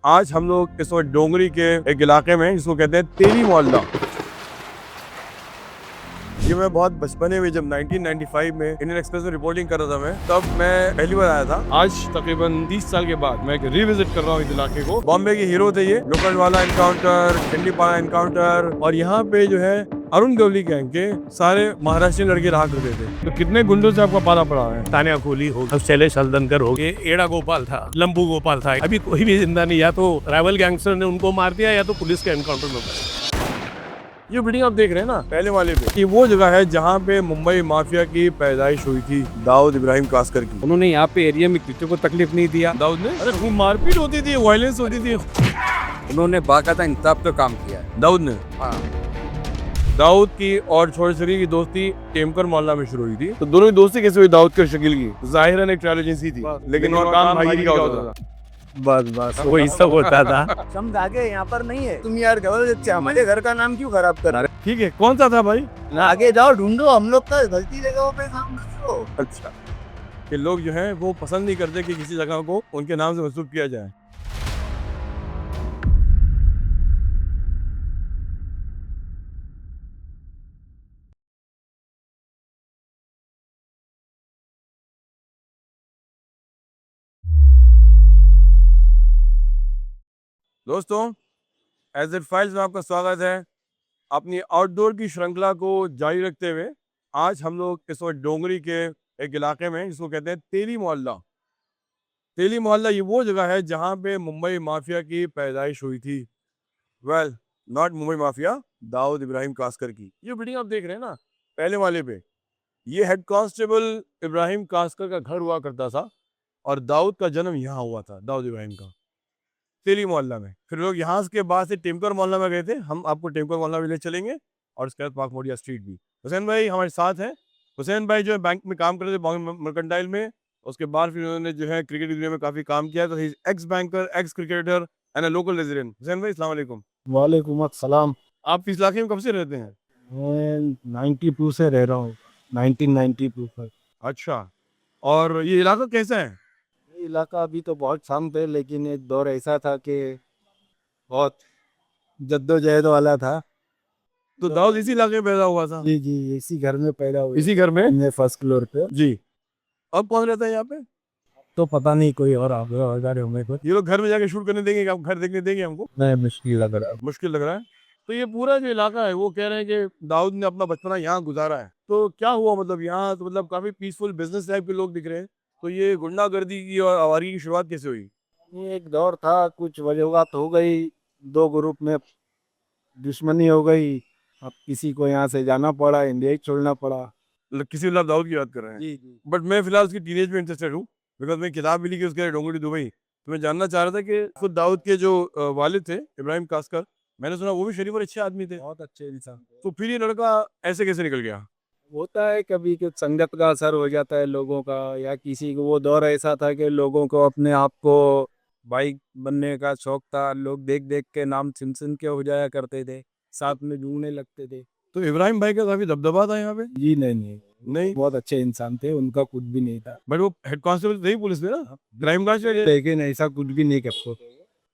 आज हम लोग इस वक्त डोंगरी के एक इलाके में जिसको कहते हैं तेली मोहल्ला। ये मैं बहुत बचपने में जब 1995 में इंडियन एक्सप्रेस में रिपोर्टिंग कर रहा था मैं, तब मैं पहली बार आया था। आज तकरीबन 30 साल के बाद मैं रिविजिट कर रहा हूँ इस इलाके को। बॉम्बे के हीरो थे ये, लोकल वाला एनकाउंटर, चंडीपाड़ा एनकाउंटर, और यहाँ पे जो है अरुण गवली गैंग के सारे महाराष्ट्रीयन लड़के रहा करते थे। तो कितने गुंडों से आपका पाला पड़ा है? तान्या कोहली हो, शैलेश हल्दनकर हो, ये एड़ा गोपाल था, लंबू गोपाल था। अभी कोई भी जिंदा नहीं, या तो राइवल गैंगस्टर ने उनको मार दिया या तो पुलिस के एनकाउंटर में मारा। ये बिल्डिंग आप देख रहे हैं ना पहले वाले पे, ये वो जगह है जहाँ पे मुंबई माफिया की पैदाइश हुई थी, दाऊद इब्राहिम कासकर की। उन्होंने यहाँ पे एरिया में किसी को तकलीफ नहीं दिया। दाऊद ने, अरे खूब मारपीट होती थी, वायलेंस होती थी। उन्होंने बाकायदा इंसाफ पे काम किया है। दाऊद ने, हाँ। दाऊद की और छोटे की दोस्ती टेमकर मोहल्ला में शुरू हुई थी। तो दोनों की दोस्ती कैसे हुई दाऊद और शकील की? जाहिरन एक ट्रैवल एजेंसी थी, लेकिन वहाँ काम भाई का होता था। बस वही सब होता था। समझ आगे यहाँ पर नहीं है। तुम यार हमारे घर का नाम क्यों खराब कर रहे? ठीक है, कौन सा था भाई? ना आगे जाओ, ढूंढो, हम लोग तो गलती जगहों पे काम करो। अच्छा, कि लोग जो हैं वो पसंद नहीं करते कि किसी जगह को उनके नाम से मंसूब किया जाए। दोस्तों, एज इट फाइल्स में आपका स्वागत है। अपनी आउटडोर की श्रृंखला को जारी रखते हुए आज हम लोग इस वक्त डोंगरी के एक इलाके में जिसको कहते हैं तेली मोहल्ला। तेली मोहल्ला ये वो जगह है जहाँ पे मुंबई माफिया की पैदाइश हुई थी। Well, not Mumbai mafia, Dawood Ibrahim Kaskar की। ये बिल्डिंग आप देख रहे हैं ना पहले वाले पे, ये हेड कांस्टेबल इब्राहिम कासकर का घर हुआ करता था, और दाऊद का जन्म यहाँ हुआ था, दाऊद इब्राहिम का, तेली मोहल्ला में। फिर लोग यहाँ के बाद से टेमकर मोहल्ला में गए थे। हम आपको टेमकर मोहल्ला में ले चलेंगे, और उसके बाद पाक मोडिया स्ट्रीट भी। हुसैन भाई हमारे साथ हैं। हुसैन भाई जो है बैंक में काम करते थे, मर्केंटाइल में। उसके बाद फिर उन्होंने जो है क्रिकेट की दुनिया में काफी काम किया। तो x banker, x cricketer and a local resident. Hussain भाई अस्सलाम वालेकुम। वालेकुम अस्सलाम। आप इस इलाके में कब से रहते हैं? मैं 92 से रह रहा हूँ, 1992 पर। अच्छा, और ये इलाका कैसा है? ये इलाका अभी तो बहुत शांत है, लेकिन एक दौर ऐसा था कि बहुत जद्दोजहद वाला था। तो दाऊद इसी इलाके में पैदा हुआ था? जी जी, इसी घर में पैदा हुई, इसी घर में? फर्स्ट फ्लोर पे। जी। अब कौन रहता है यहाँ पे? तो पता नहीं, कोई और आगे होंगे कुछ। ये लोग घर में जाके शूट करने देंगे? आप घर देखने देंगे हमको? नहीं, मुश्किल लग रहा है। मुश्किल लग रहा है। तो ये पूरा जो इलाका है वो कह रहे हैं कि दाऊद ने अपना बचपना यहाँ गुजारा है। तो क्या हुआ, मतलब यहाँ तो मतलब काफी पीसफुल बिजनेस टाइप के लोग दिख रहे हैं। तो ये गुंडागर्दी की और आवारगी की शुरुआत कैसे हुई? ये एक दौर था, कुछ वजूहत हो गई, दो ग्रुप में दुश्मनी हो गई। अब किसी को यहाँ से जाना पड़ा, इंडिया ही छोड़ना पड़ा। किसी मतलब दाऊद की बात कर रहे हैं? जी जी। बट मैं फिलहाल उसकी टीनेज में इंटरेस्टेड हूँ, बिकॉज मैं किताब भी लिखी उसके डोंगरी दुबई। तो मैं जानना चाह रहा था कि खुद दाऊद के जो वालिद थे इब्राहिम कासकर, मैंने सुना वो भी शरीफ और अच्छे आदमी थे। बहुत अच्छे इंसान थे। तो फिर ये लड़का ऐसे कैसे निकल गया? होता है कभी कि संगत का असर हो जाता है लोगों का, या किसी को वो दौर ऐसा था कि लोगों को अपने आप को बाइक बनने का शौक था। लोग देख देख के नाम सिन के हो जाया करते थे, साथ में जुड़ने लगते थे। तो इब्राहिम भाई का काफी दबदबा था यहाँ पे? जी नहीं, नहीं, बहुत अच्छे इंसान थे, उनका कुछ भी नहीं था। बट वो हेड कांस्टेबल थे ही पुलिस में ना, क्राइम ब्रांच में। लेकिन ऐसा कुछ भी नहीं करते।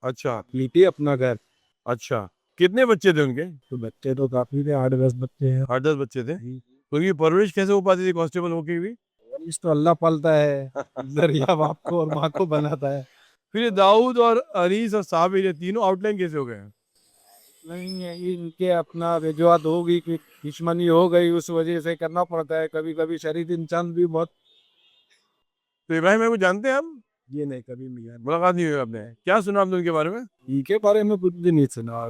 अच्छा लीटे अपना घर। अच्छा, कितने बच्चे थे उनके? तो बच्चे तो काफी थे, 8-10 बच्चे हैं। 8-10 बच्चे थे। तो उनकी परवरिश कैसे हो पाती थी कांस्टेबल होके भी? इस तो अल्लाह पालता है, जरिया बाप को और माँ को बनाता है। फिर ये दाऊद और अनीस और साबिर ये तीनों आउटलाइन कैसे हो गए? नहीं है, इनके अपना वजूहत होगी कि दुश्मनी हो गई, उस वजह से करना पड़ता है। कभी कभी शरीफ इंसान भी बहुत। तो इब्राहिम भाई को जानते हैं आप? ये नहीं, कभी मिला नहीं। मुलाकात नहीं हुई आपने? क्या सुना आपने उनके बारे में? इनके बारे में कुछ भी नहीं सुना।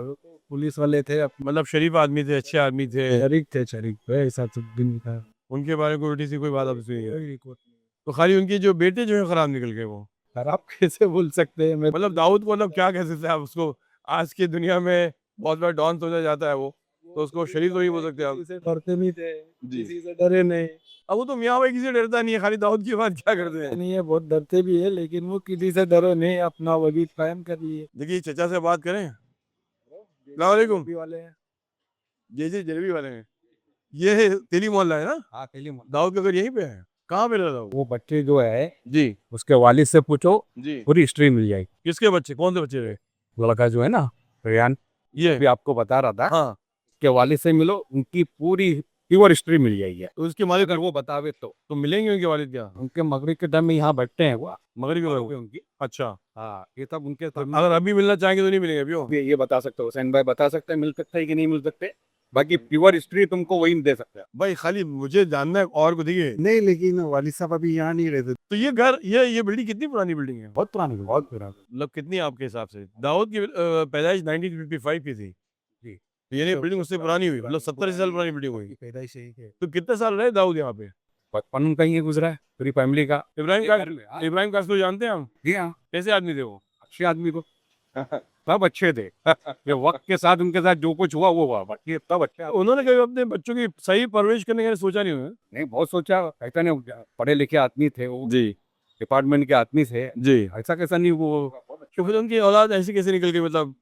पुलिस वाले थे, मतलब शरीफ आदमी थे, अच्छे आदमी थे? शरीक थे, ऐसा कुछ भी नहीं था। उनके बारे में उल्टी सी कोई बात आपने सुनी है? कोई रिकॉर्ड नहीं। तो खाली उनके जो बेटे जो है खराब निकल गए वो? खराब कैसे बोल सकते हैं? मैं मतलब दाऊद को मतलब क्या कह सकते हैं आप उसको? आज की दुनिया में बहुत बड़ा डॉन सोचा जाता है वो, तो उसको शरीफ तो नहीं बोल सकते आप। किसी से डरते नहीं थे, जी। किसी से डरे नहीं। अब वो तो मियाँ भाई किसी से डरता नहीं है, खाली दाऊद की बात क्या करते हैं? नहीं है, बहुत डरते भी है, लेकिन वो किसी से डरे नहीं, अपना वजीफ कायम कर लिए। देखिए चचा से बात करें। अस्सलाम वालेकुम। वाले हैं। जी जी, जलेबी वाले हैं। ये है तेली मोहल्ला है ना? हाँ, दाऊद का घर यहीं पे है? कहाँ पे रहता है वो? वो बच्चे जो है, जी उसके वालिद से पूछो, जी। पूरी हिस्ट्री मिल जाएगी। किसके बच्चे, कौन से बच्चे रहे? लड़का जो है ना रेयान, ये भी आपको बता रहा था हाँ, कि वालिद से मिलो, उनकी पूरी प्योर हिस्ट्री मिल जाएगी तो उसके मालिक अगर वो बतावे तो मिलेंगे उनके वालिद क्या? उनके मगरिब के टाइम में यहाँ बैठते हैं वो मगरिब के लोग? उनकी। अच्छा, हाँ, ये सब उनके अगर अभी मिलना चाहेंगे तो नहीं मिलेंगे अभी वो? ये बता सकते हो, हुसैन भाई बता सकते हैं मिल सकते हैं कि नहीं मिल सकते। बाकी प्योर हिस्ट्री तुमको वही दे सकते हैं। भाई खाली मुझे जानना है और को देखिए। नहीं, लेकिन वालिद साहब अभी यहाँ नहीं रहते। तो ये घर ये बिल्डिंग कितनी पुरानी बिल्डिंग है? बहुत पुरानी, बहुत पुरानी। मतलब कितनी आपके हिसाब से? दाऊद की पैदाइश 1955 की थी। जी। तो यानी बिल्डिंग उससे पुरानी हुई, मतलब 70 साल पुरानी बिल्डिंग हुई। पैदाइश यही है। तो कितने साल रहे दाऊद यहाँ पे? बचपन उनका ही गुजरा है पूरी फैमिली का। इब्राहिम कास्को जानते हैं हम? जी हाँ, कैसे आदमी थे वो? अच्छे आदमी को सब अच्छे थे। ये वक्त के साथ उनके साथ जो कुछ हुआ वो हुआ, बाकी सब अच्छे। उन्होंने कभी अपने बच्चों की सही परवरिश करने का सोचा नहीं हुआ? नहीं, बहुत सोचा, ऐसा नहीं, पढ़े लिखे आदमी थे वो, जी डिपार्टमेंट के आदमी थे, जी। ऐसा कैसा नहीं वो। तो फिर उनकी औलाद ऐसी कैसे निकल गई, मतलब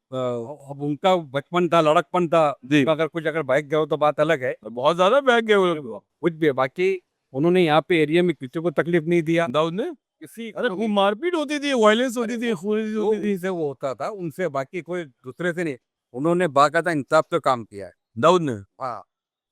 अब उनका बचपन था, लड़कपन था जी। अगर बाइक गए हो तो बात अलग है, बहुत ज्यादा बैग गए वो लोग। कुछ भी है। बाकी उन्होंने यहाँ पे एरिया में किसी को तकलीफ नहीं दिया, दाऊद ने? किसी अरे खूब मारपीट होती थी, वायलेंस होती थी, खून होती थी। से वो होता था उनसे, बाकी कोई दूसरे से नहीं। उन्होंने बाकायदा इंसाफ से काम किया है। दाऊद ने? हाँ,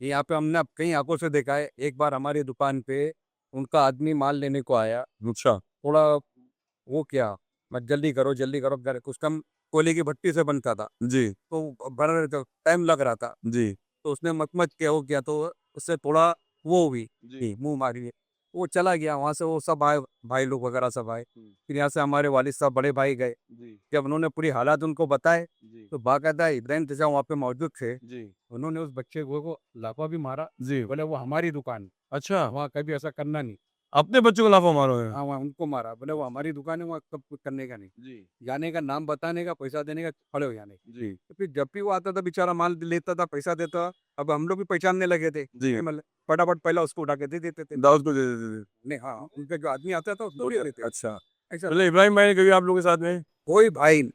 ये यहाँ पे हमने अब कई आंखों से देखा है। एक बार हमारी दुकान पे उनका आदमी माल लेने को आया, अच्छा थोड़ा वो क्या, मत जल्दी करो जल्दी करो, कुछ कम कोयले की भट्टी से बनता था जी तो बड़ा टाइम लग रहा था, जी तो उसने मत क्या हो गया, तो उससे थोड़ा वो हुई, जी मुंह मारी, वो चला गया वहां से। वो सब आए, भाई लोग वगैरह सब आए, फिर यहाँ से हमारे वालिद साहब बड़े भाई गए। जी जब उन्होंने पूरी हालात उनको बताए जी तो बाकायदा इब्राहिम चाचा वहाँ पे मौजूद थे, जी उन्होंने उस बच्चे को लाफा भी मारा, जी। बोले वो हमारी दुकान है, अच्छा, वहाँ कभी ऐसा करना नहीं। अपने बच्चों को लाफा मारो है? हाँ, वहाँ उनको मारा, बोले वो हमारी दुकान है, वहाँ सब कुछ करने का नहीं, जी जाने का, नाम बताने का, पैसा देने का, खड़े हो जाने। जी तो फिर जब भी वो आता था बेचारा, माल लेता था, पैसा देता, अब हम लोग भी पहचानने लगे थे, जी। मतलब फटाफट पहला उसको उठा के दे देते थे। दाऊद को दे देते थे? नहीं, हाँ, उनका जो आदमी आता था उसको दे देते। अच्छा, ऐसा मतलब इब्राहिम भाई ने कभी आप लोगों के साथ में? कोई भाई,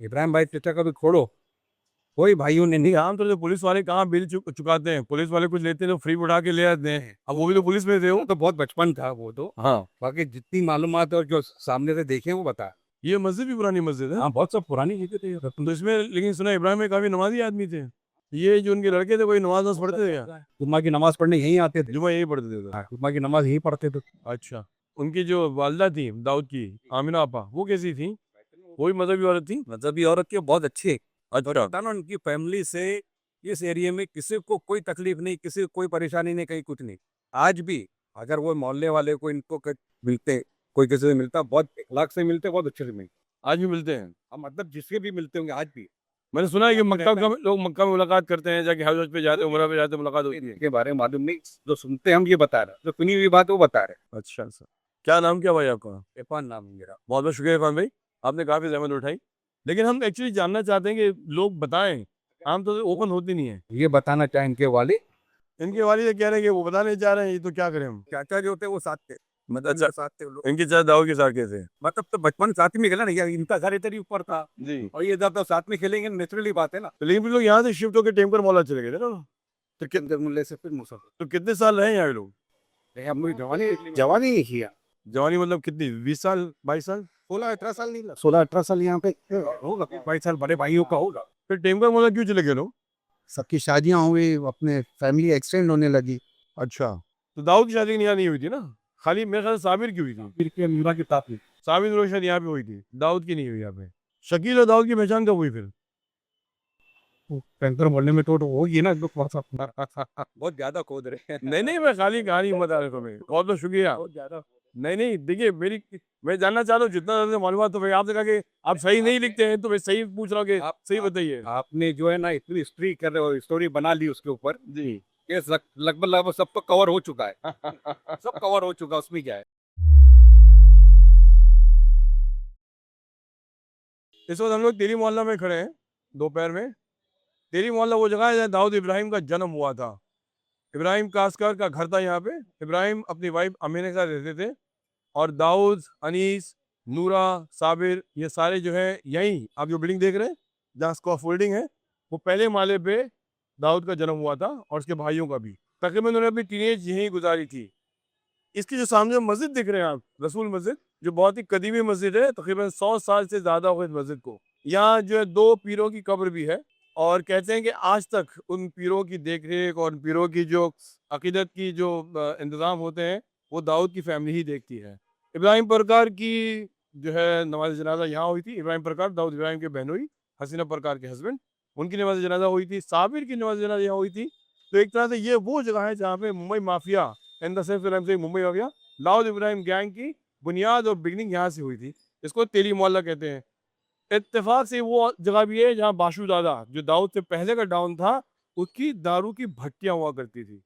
इब्राहिम भाई चाचा का भी छोड़ो, कोई भाइयों ने नहीं। नहीं, आमतौर से पुलिस वाले कहाँ बिल चुकाते हैं? पुलिस वाले कुछ लेते हैं तो फ्री उठा के ले आते हैं। अब वो भी तो पुलिस में थे वो। तो बहुत बचपन था वो तो, हाँ, बाकी जितनी मालूमात और जो सामने से देखे वो बता। ये मस्जिद भी पुरानी मस्जिद है। हाँ, बहुत सब पुरानी चीजें थी। तो इसमें लेकिन सुना इब्राहिम में काफी नमाजी आदमी थे। ये जो उनके लड़के थे, कोई नमाज पढ़ते थे क्या? जुम्मा की नमाज पढ़ने यहीं आते थे। जुमा यही पढ़ते थे तो? हाँ, जुम्मा की नमाज यहीं पढ़ते थे। अच्छा, उनकी जो वालदा थी दाऊद की, आमिना आपा, वो कैसी थी? वो भी मजहबी औरत थी? मजहबी औरत की बहुत अच्छी, अच्छा पता ना उनकी फैमिली से इस एरिया में किसी को कोई तकलीफ नहीं, किसी को कोई परेशानी नहीं, कहीं कुछ नहीं। आज भी अगर वो मोहल्ले वाले को इनको मिलते, कोई किसी से मिलता, बहुत इखलाक से मिलते, बहुत अच्छे से मिलते। आज भी मिलते हैं? हम मतलब जिसके भी मिलते होंगे आज भी। मैंने सुना है कि लोग मक्का में मुलाकात करते हैं, जाके हज पे जाते हैं, उमरा पे जाते हैं, मुलाकात होती है। इनके बारे में मालूम नहीं, जो सुनते हैं हम ये बता रहे हैं, जो सुनी हुई बात वो बता रहे हैं। अच्छा सर, क्या नाम क्या भाई आपका? इरफान नाम है मेरा। बहुत बहुत शुक्रिया इरफान भाई, आपने काफ़ी ज़हमत उठाई। लेकिन हम एक्चुअली जानना चाहते हैं कि लोग बताएं, आमतौर से ओपन होती नहीं है। ये बताना चाहें इनके वाले इनके वालिद कह रहे हैं कि वो बताने चाह रहे हैं, ये तो क्या करें हम? चाचा जो थे वो साथ थे, मतलब अच्छा। साथ थे वो लोग। इनके चाचा दाऊद के साथ कैसे? मतलब तो बचपन साथ में खेला ना यार, इनका घर इधर ही ऊपर था जी। और ये इधर तो साथ में खेलेंगे, नेचुरली बात है ना। तो लेकिन फिर लोग यहाँ से शिफ्ट होकर टेमकर मौला चले गए थे ना? तो कितने मुल्ले से फिर मुसलमान, तो कितने साल रहे यहाँ ये लोग? हम जवानी नहीं किया। जवानी मतलब कितनी, 20 साल 22 साल? 16-18 साल नहीं, 16-18 साल यहाँ पे होगा, 22 साल बड़े भाइयों का होगा। फिर टेमकर मौला क्यों चले गए लोग? सबकी शादियां हुई, अपने फैमिली एक्सटेंड होने लगी। अच्छा, तो दाऊद की शादी यहाँ नहीं हुई थी ना? खाली मेरे ख्याल से साबिर की हुई थी। फिर के मीरा की ताप साबिर लोग शायद यहाँ पे हुई थी, दाऊद की नहीं हुई यहाँ पे। शकील और दाऊद की पहचान कब हुई फिर? टैंकर बोलने में तो होगी ना, बहुत ज्यादा खोद रहे हैं। नहीं नहीं, मैं खाली कहानी बता रहा हूँ। बहुत बहुत शुक्रिया। बहुत ज्यादा। नहीं नहीं, देखिए मैं जानना चाहता हूँ जितना ज़्यादा मालूमात, तो भाई आपने कहा कि आप सही नहीं लिखते हैं, तो मैं सही पूछ रहा हूँ कि आप सही बताइए। आपने जो है ना इतनी हिस्ट्री कर रहे हो, स्टोरी बना ली उसके ऊपर, जी। ये लगभग सब तो कवर हो चुका है। सब कवर हो चुका है, उसमें क्या है। इस वक्त हम लोग तेरी मोहल्ला में खड़े हैं दोपहर में। तेरी मोहल्ला वो जगह है जहाँ दाऊद इब्राहिम का जन्म हुआ था। इब्राहिम कास्कर का घर था यहाँ पे। इब्राहिम अपनी वाइफ अमीना के साथ रहते थे, और दाऊद, अनीस, नूरा, साबिर, ये सारे जो है यहीं, आप जो बिल्डिंग देख रहे हैं जहाँ स्कॉफोल्डिंग है, वो पहले माले पे दाऊद का जन्म हुआ था, और उसके भाइयों का भी। तकरीबन उन्होंने अपनी टीनेज यहीं गुजारी थी। इसकी जो सामने मस्जिद देख रहे हैं आप, रसूल मस्जिद, जो बहुत ही कदीमी मस्जिद है, तकरीबन 100 साल से ज़्यादा हो गए इस मस्जिद को। यहाँ जो है 2 पीरों की कब्र भी है और कहते हैं कि आज तक उन पीरों की देख-रेख और पीरों की जो अक़ीदत की जो इंतज़ाम होते हैं, वो दाऊद की फैमिली ही देखती है। इब्राहिम परकार की जो है नमाज़ जनाज़ा यहाँ हुई थी। इब्राहिम परकार दाऊद इब्राहिम के बहनोई, हसीना परकार के हस्बैंड, उनकी नमाज़ जनाज़ा हुई थी। साबिर की नमाज़ जनाज़ा यहाँ हुई थी। तो एक तरह से ये वो जगह है जहाँ पे Mumbai mafia in the sense when I am saying Mumbai mafia, Dawood Ibrahim gang की बुनियाद और बिगिनिंग यहाँ से हुई थी। इसको तेली मोहल्ला कहते हैं। इत्तेफाक से वो जगह भी है जहाँ बाशु दादा, जो दाऊद से पहले का डाउन था, उसकी दारू की भट्टियाँ हुआ करती थी।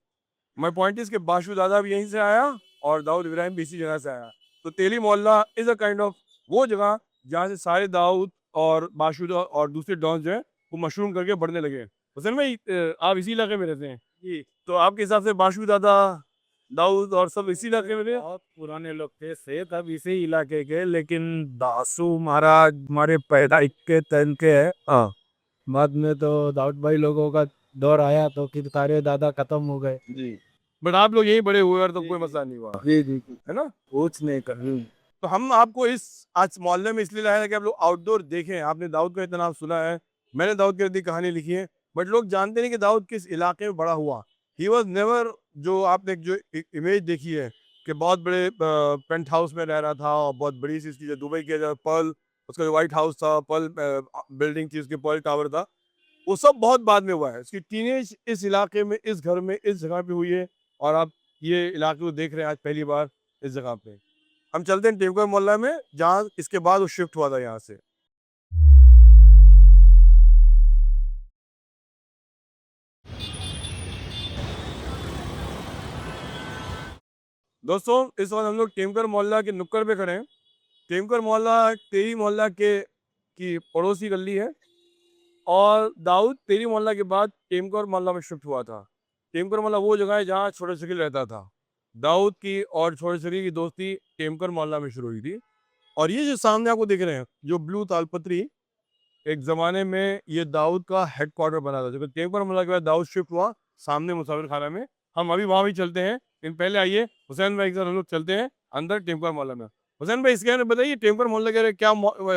माय पॉइंट इज़ कि बाशु दादा भी यहीं से आया और दाऊद इब्राहिम भी इसी जगह से आया। तो तेली मोहल्ला इज़ अ काइंड ऑफ वो जगह जहाँ से सारे दाऊद और बाशुदा और दूसरे डॉन जो हैं, वो मशरूम करके बढ़ने लगे। हुसैन भाई आप इसी इलाके में रहते हैं? जी। तो आपके हिसाब से बाशु दादा, दाऊद और सब इसी इलाके में थे? बहुत पुराने लोग थे, सेठ अब इसी इलाके के, लेकिन दासू महाराज हमारे पैदाइश के तन के है। हाँ। बाद में तो दाऊद भाई लोगों का दौर आया तो फिर सारे दादा खत्म हो गए। जी। बट आप लोग यहीं बड़े हुए और तो कोई मसला नहीं हुआ, जी जी, है ना? कुछ नहीं कर। तो हम आपको इस आज मोहल्ले में इसलिए लाए हैं कि आप लोग आउटडोर देखें। आपने दाऊद का इतना नाम सुना है, मैंने दाऊद की अपनी कहानी लिखी है, बट लोग जानते नहीं कि दाऊद किस इलाके में बड़ा हुआ। ही वॉज नेवर, जो आपने एक जो इमेज देखी है कि बहुत बड़े पेंट हाउस में रह रहा था और बहुत बड़ी सी इसकी जो दुबई की जो पर्ल, उसका जो व्हाइट हाउस था, पर्ल बिल्डिंग थी, उसकी पर्ल टावर था, वो सब बहुत बाद में हुआ है। इसकी टीनेज इस इलाके में, इस घर में, इस जगह पे हुई है और आप ये इलाके को देख रहे हैं आज पहली बार इस जगह पे। हम चलते हैं टेमकर मोहल्ला में, जहाँ इसके बाद वो शिफ्ट हुआ था यहाँ से। दोस्तों इस वक्त हम लोग टेमकर मोहल्ला के नुक्कड़ पे खड़े हैं। टेमकर मोहल्ला तेरी मोहल्ला के की पड़ोसी गली है और दाऊद तेरी मोहल्ला के बाद टेमकर मोहल्ला में शिफ्ट हुआ था। टेमकर मोहल्ला वो जगह है जहाँ छोटे शकील रहता था। दाऊद की और छोटे शकील की दोस्ती टेमकर मोहल्ला में शुरू हुई थी। और ये जो सामने आपको दिख रहे हैं, जो ब्लू तालपत्री, एक ज़माने में ये दाऊद का हेडक्वार्टर बना था। जब टेमकर मोहल्ला के बाद दाऊद शिफ्ट हुआ सामने मुसाफिर खाना में, हम अभी वहाँ भी चलते हैं। लेकिन पहले आइए हुसैन भाई के साथ हम लोग चलते हैं अंदर टेमकर मोहल्ला में। हुसैन भाई इसके बारे में बताइए, टेमकर मोहल्ला के क्या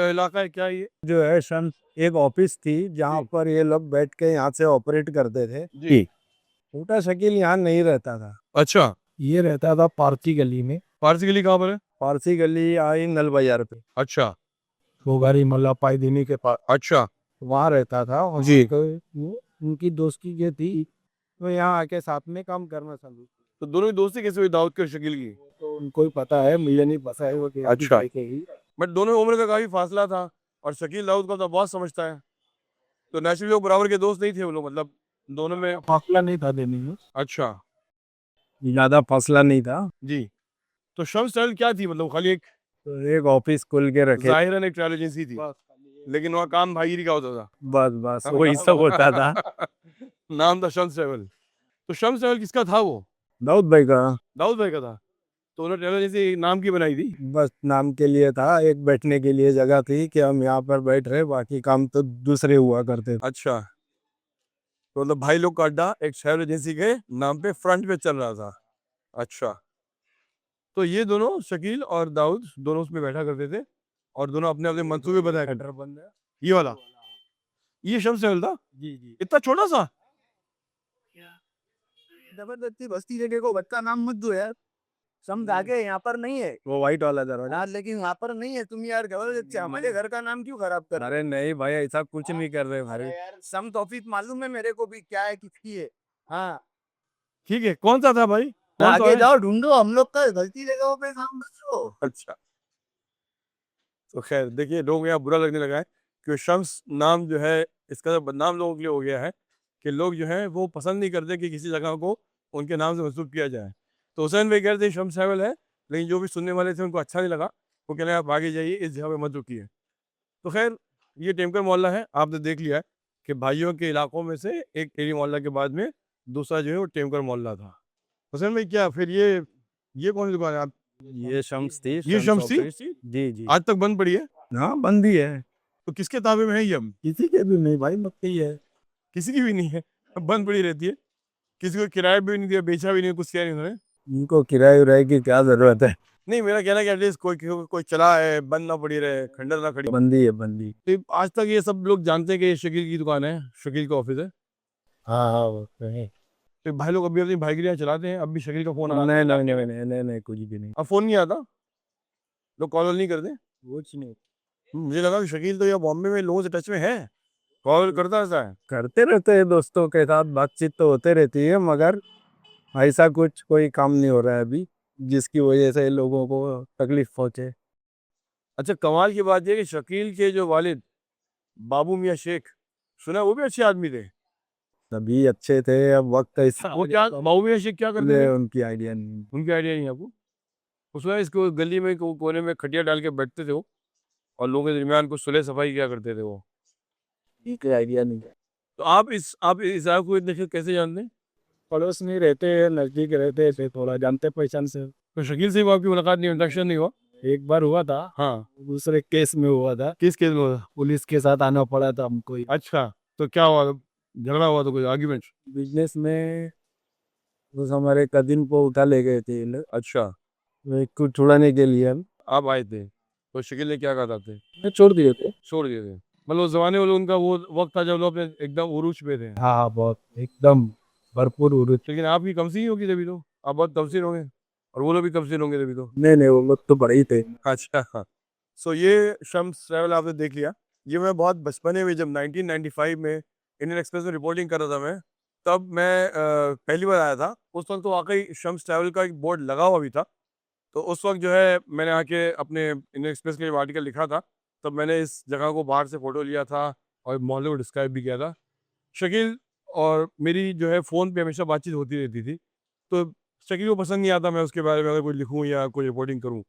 इलाका है, क्या है ये? जो है सन एक ऑफिस थी जहाँ पर ये लोग बैठ के यहाँ से ऑपरेट करते थे। जी। छोटा शकील यहाँ नहीं रहता था, अच्छा, ये रहता था पारसी गली में। पारसी गली कहाँ पर है? पारसी गली आई नल बाजार पे, अच्छा गोगारी मल्ला पाईदीनी के पास, अच्छा वहाँ रहता था। और जी। वो उनकी दोस्ती ये थी, तो यहाँ आके साथ में काम करना चालू। तो दोनों की दोस्ती कैसे हुई दाऊद के और शकील की? तो उनको ही पता है, मुझे नहीं पता है वो क्या अच्छा। ही। बट दोनों में उम्र का काफी फासला था और शकील दाऊद को तो बहुत समझता है, तो नेचुरली वो बराबर के दोस्त नहीं थे वो लोग, मतलब दोनों में। फासला नहीं था देने में, अच्छा ज्यादा फासला नहीं था। जी। तो शम्स ट्रैवल क्या थी, मतलब खाली एक तो एक ऑफिस खोल के रखे, जाहिरन एक ट्रैवल एजेंसी थी, लेकिन वहाँ काम भाईगिरी का होता था। बस बस वही सब होता था। नाम था शम्स ट्रैवल। तो शम्स ट्रैवल किसका था वो? दाऊद भाई का, दाऊद भाई का था। तो उन्होंने ट्रैवल एजेंसी नाम की बनाई थी? बस नाम के लिए था, एक बैठने के लिए जगह थी कि हम यहाँ पर बैठ रहे, बाकी काम तो दूसरे हुआ करते थे। अच्छा, तो मतलब भाई लोग का अड्डा एक ट्रैवल एजेंसी के नाम पे फ्रंट पे चल रहा था। अच्छा, तो ये दोनों शकील और दाऊद दोनों उसमें बैठा करते थे और दोनों अपने अपने मंसूबे बताया करते थे। बंद है। ये वाला, ये शम्स ट्रैवल था? जी जी, इतना छोटा सा? जबरदस्ती बस्ती जगह को बच्चा नाम मत दो यार, समझ आगे यहाँ पर नहीं है वो व्हाइट वाला दरवाजा। यार, लेकिन वहाँ पर नहीं है। तुम यार जबरदस्ती हमारे घर का नाम क्यों खराब कर रहे अरे नहीं भाई, ऐसा कुछ नहीं कर रहे हो? भाई। अरे यार समत ऑफिस मालूम है मेरे को भी क्या है किसकी है। हाँ, ठीक है, कौन सा था भाई? कौन सा आगे है? जाओ ढूंढो, हम लोग का गलती जगहों पे काम करो। अच्छा, तो खैर देखिए, लोगों को यहाँ बुरा लगने लगा है कि शम्स नाम जो है इसका तो बदनाम लोगों के लिए हो गया है कि लोग जो है वो पसंद नहीं करते कि किसी जगह को उनके नाम से मंसूब किया जाए। तो हुसैन भाई कह रहे थे शम्स ट्रैवल है, लेकिन जो भी सुनने वाले थे उनको अच्छा नहीं लगा, वो कह रहे हैं आप आगे जाइए, इस जगह पे मत रुकिए। तो खैर ये टेमकर मोहल्ला है, आपने देख लिया है कि भाइयों के इलाकों में से एक टेरी मोहल्ला के बाद में दूसरा जो है वो टेमकर मोहल्ला था। हुसैन भाई क्या फिर ये कौन सी दुकान है आप? ये शम्स थी, ये शम्स थी? ऑफिस। जी जी, आज तक बंद पड़ी है? हाँ बंद ही है। तो किसके ताबे में है ये अब? किसी के भी नहीं भाई, मक्की है। किसी की भी नहीं है, अब बंद पड़ी रहती है। किसी को किराया भी नहीं दिया, बेचा भी नहीं, कुछ किया नहीं उन्होंने। इनको किराए उराए की क्या जरूरत है। नहीं, मेरा कहना है कि एटलीस्ट कोई चला है, बंद ना पड़ी रहे, खंडर ना खड़ी। बंदी है बंदी। तो आज तक ये सब लोग जानते हैं कि ये शकील की दुकान है, शकील का ऑफिस है। हाँ हाँ वो तो है। तो भाई लोग अभी अपनी भाईगिरी यहाँ चलाते हैं, अब भी शकील का फोन आता है। नहीं नहीं नहीं नहीं नहीं कुछ भी नहीं। अब फोन नहीं आता, लोग कॉल नहीं करते। कुछ नहीं मुझे लगा कि शकील तो यहाँ बॉम्बे में लोगों से टच में है, कॉल करता रहता है। करते रहते हैं दोस्तों के साथ, बातचीत तो होते रहती है, मगर ऐसा कुछ कोई काम नहीं हो रहा है अभी जिसकी वजह से लोगों को तकलीफ पहुंचे। अच्छा, कमाल की बात यह है कि शकील के जो वालिद बाबू मियाँ शेख, सुना है वो भी अच्छे आदमी थे। तभी अच्छे थे, अब वक्त ऐसा वो क्या बाबू मियाँ शेख क्या करते थे? उनकी आइडिया नहीं। उनकी आइडिया नहीं है आपको? उसमें इसको गली में कोने में खटिया डाल के बैठते थे वो, और लोगों के दरमियान कुछ सुलह सफाई किया करते थे वो। ठीक है, आइडिया नहीं है। तो आप इस आदमी को इतने कैसे जानते हैं? पड़ोस में रहते हैं, नजदीक रहते थे, थोड़ा जानते पहचान से। तो शकील से भी आपकी मुलाकात नहीं, इंट्रैक्शन नहीं हुआ? एक बार हुआ था, हाँ। दूसरे केस में हुआ था, किस केस में हुआ? पुलिस के साथ आना पड़ा था हमको। अच्छा, तो क्या हुआ? झगड़ा हुआ तो कोई आर्ग्यूमेंट? बिजनेस में उस हमारे कजिन को उठा ले गए थे ये लोग, अच्छा, कुछ छुड़ाने के लिए हम आप आए थे तो शकील ने क्या कहा था? छोड़ दिए थे। छोड़ दिए थे? मतलब उस जमाने वाले उनका वो वक्त था जब लोग अपने एकदम उरूज पे थे। हाँ हाँ, बहुत एकदम भरपूर उर्दू। लेकिन आपकी कमसी ही होगी तभी तो, आप बहुत तमसीन होंगे, और वो लोग भी तमसीन होंगे तभी तो। नहीं नहीं, वो लोग तो बड़े ही थे। अच्छा, हाँ। सो ये शम्स ट्रैवल आपने देख लिया। ये मैं बहुत बचपने में, जब 1995 में इंडियन एक्सप्रेस में रिपोर्टिंग कर रहा था मैं, तब मैं पहली बार आया था। उस वक्त तो वाकई शम्स ट्रैवल का एक बोर्ड लगा हुआ भी था। तो उस वक्त जो है मैंने आके अपने इंडियन एक्सप्रेस के लिए आर्टिकल लिखा था, तब मैंने इस जगह को बाहर से फ़ोटो लिया था और मोहल्ले को डिस्क्राइब भी किया था। शकील और मेरी जो है फ़ोन पे हमेशा बातचीत होती रहती थी। तो शकील को पसंद नहीं आता मैं उसके बारे में अगर कुछ लिखूँ या कोई रिपोर्टिंग करूँ।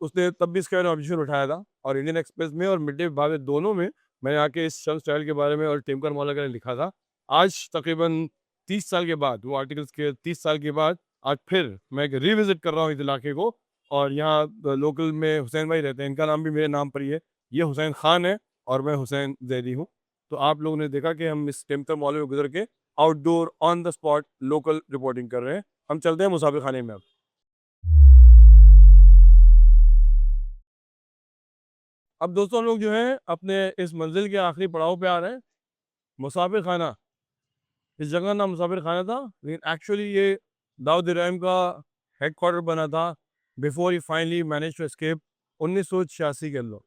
उसने तब भी इसके बारे में ऑब्जेक्शन उठाया था, और इंडियन एक्सप्रेस में और मिड डे भारत दोनों में मैंने आके इस शम्स ट्रैवल के बारे में और टेमकर मौला के लिखा था। आज तकरीबन 30 साल के बाद, वो आर्टिकल्स के 30 साल के बाद, आज फिर मैं एक रिविज़िट कर रहा हूँ इस इलाके को। और यहाँ लोकल में हुसैन भाई रहते हैं, इनका नाम भी मेरे नाम पर ही है। ये हुसैन खान है और मैं हुसैन ज़ैदी हूँ। तो आप लोगों ने देखा कि हम इस टेमकर मौले में गुजर के outdoor on the spot local reporting कर रहे हैं। हम चलते हैं मुसाफिर खाने में अब। अब दोस्तों, हम लोग जो है अपने इस मंजिल के आखिरी पड़ाव पे आ रहे हैं, मुसाफिर खाना। इस जगह का नाम मुसाफिर खाना था, लेकिन एक्चुअली ये दाऊद इब्राहिम का हेडक्वार्टर बना था before he finally manage to escape 1986 के अंदर।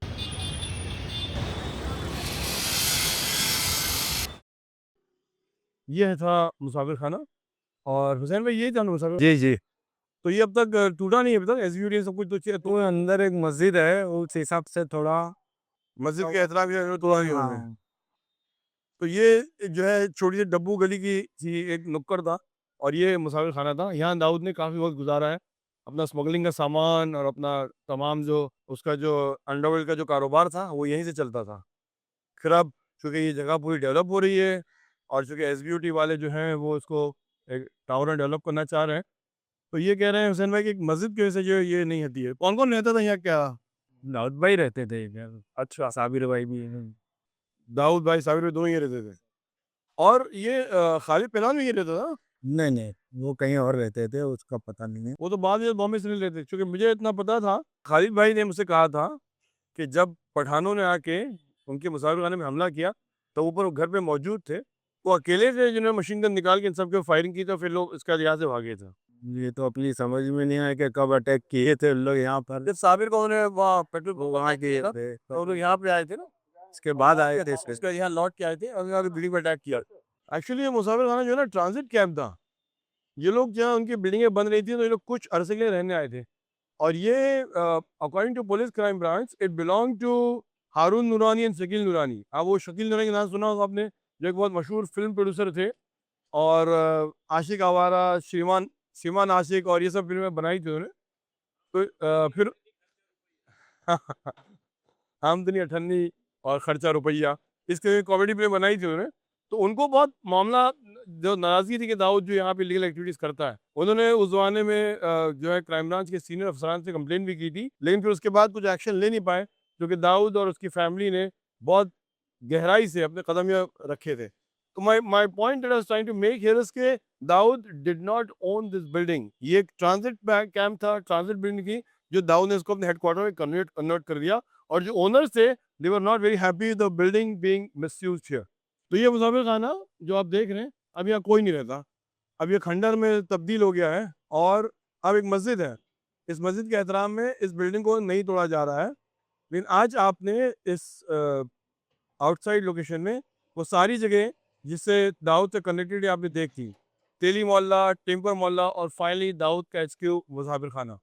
ये था मुसाफिर खाना, और हुसैन भाई यही था ना मुसाफिर? जी जी। तो ये अब तक टूटा नहीं है, अभी तक एसयूटी सब कुछ तो वो अंदर एक मस्जिद है, उस हिसाब से थोड़ा। मस्जिद के एहतराम के तोड़ा नहीं उन्होंने। हाँ। तो ये जो है छोटी सी डब्बू गली की थी, एक नुक्कड़ था, और ये मुसाफिर खाना था। यहाँ दाऊद ने काफ़ी वक्त गुजारा है। अपना स्मगलिंग का सामान और अपना तमाम जो उसका जो अंडरवर्ल्ड का जो कारोबार था वो यहीं से चलता था। फिर अब चूँकि ये जगह पूरी डेवलप हो रही है, और चूँकि एसबीयूटी वाले जो हैं वो इसको एक टावर डेवलप करना चाह रहे हैं, तो ये कह रहे हैं हुसैन भाई कि एक मस्जिद की वजह से जो है ये नहीं हती है। कौन कौन रहता था यहाँ क्या? दाऊद भाई रहते थे इधर, अच्छा, साबिर भाई भी हैं। दाऊद भाई, साबिर भाई दोनों ये रहते थे। और ये खालिद पहलवान भी ये रहता था? नहीं नहीं, वो कहीं और रहते थे, उसका पता नहीं है। वो तो बाद में बॉम्बे से नहीं लेते, क्योंकि मुझे इतना पता था, खालिद भाई ने मुझसे कहा था कि जब पठानों ने आके उनके मुसाफिर खाने में हमला किया, तो ऊपर वो घर पे मौजूद थे, वो अकेले थे जिन्होंने मशीन गन निकाल के इन सबके फायरिंग की, तो फिर लोग इसका यहाँ से भागे थे। ये तो अपनी समझ में नहीं आया कि कब अटैक किए थे उन लोग यहाँ पर। जब साबिर को उन्होंने वहाँ पेट्रोल वहाँ किए था, थे तो वो लोग यहाँ पे आए थे ना, इसके बाद आए थे इसके यहाँ लौट के आए थे और यहाँ बिल्डिंग पर अटैक किया। एक्चुअली ये मुसाफिर खाना जो है ना, ट्रांजिट कैंप था। ये लोग जहाँ उनकी बिल्डिंगें बन रही थी, तो ये लोग कुछ अरसे के लिए रहने आए थे। और ये according to police crime branch, it belong to Haroon Noorani and Shakeel नूरानी। अब वो शकील नूरानी का नाम सुना होगा आपने, जो एक बहुत मशहूर फिल्म प्रोड्यूसर थे, और आशिक आवारा, श्रीमान श्रीमान आशिक और ये सब फिल्में बनाई थी उन्होंने। तो फिर आमदनी अठन्नी और खर्चा रुपया, इसके कॉमेडी फिल्म बनाई थी उन्होंने। तो उनको बहुत मामला जो नाराज़गी थी कि दाऊद जो यहाँ पे लीगल एक्टिविटीज़ करता है, उन्होंने उस ज़माने में जो है क्राइम ब्रांच के सीनियर अफसरान से कंप्लेंट भी की थी, लेकिन फिर उसके बाद कुछ एक्शन ले नहीं पाए, क्योंकि दाऊद और उसकी फैमिली ने बहुत गहराई से अपने कदम यहाँ रखे थे। तो my point that I was trying to make here is के Dawood did not own this building. ये एक ट्रांजिट कैंप था, ट्रांजिट बिल्डिंग थी, जो दाऊद ने इसको अपने हेडक्वार्टर में कन्वर्ट कर दिया, और जो ओनर्स थे they were not very happy the building being misused here. तो ये मुसाफिर खाना जो आप देख रहे हैं, अब यहाँ कोई नहीं रहता, अब ये खंडर में तब्दील हो गया है, और अब एक मस्जिद है। इस मस्जिद के एहतराम में इस बिल्डिंग को नहीं तोड़ा जा रहा है, लेकिन आज आपने इस आउटसाइड लोकेशन में वो सारी जगह जिससे दाऊद से कनेक्टेड आपने देख ली, तेली मोहल्ला, टिम्पर मोहल्ला, और फाइनली दाऊद का एचक्यू मुसाफिर खाना।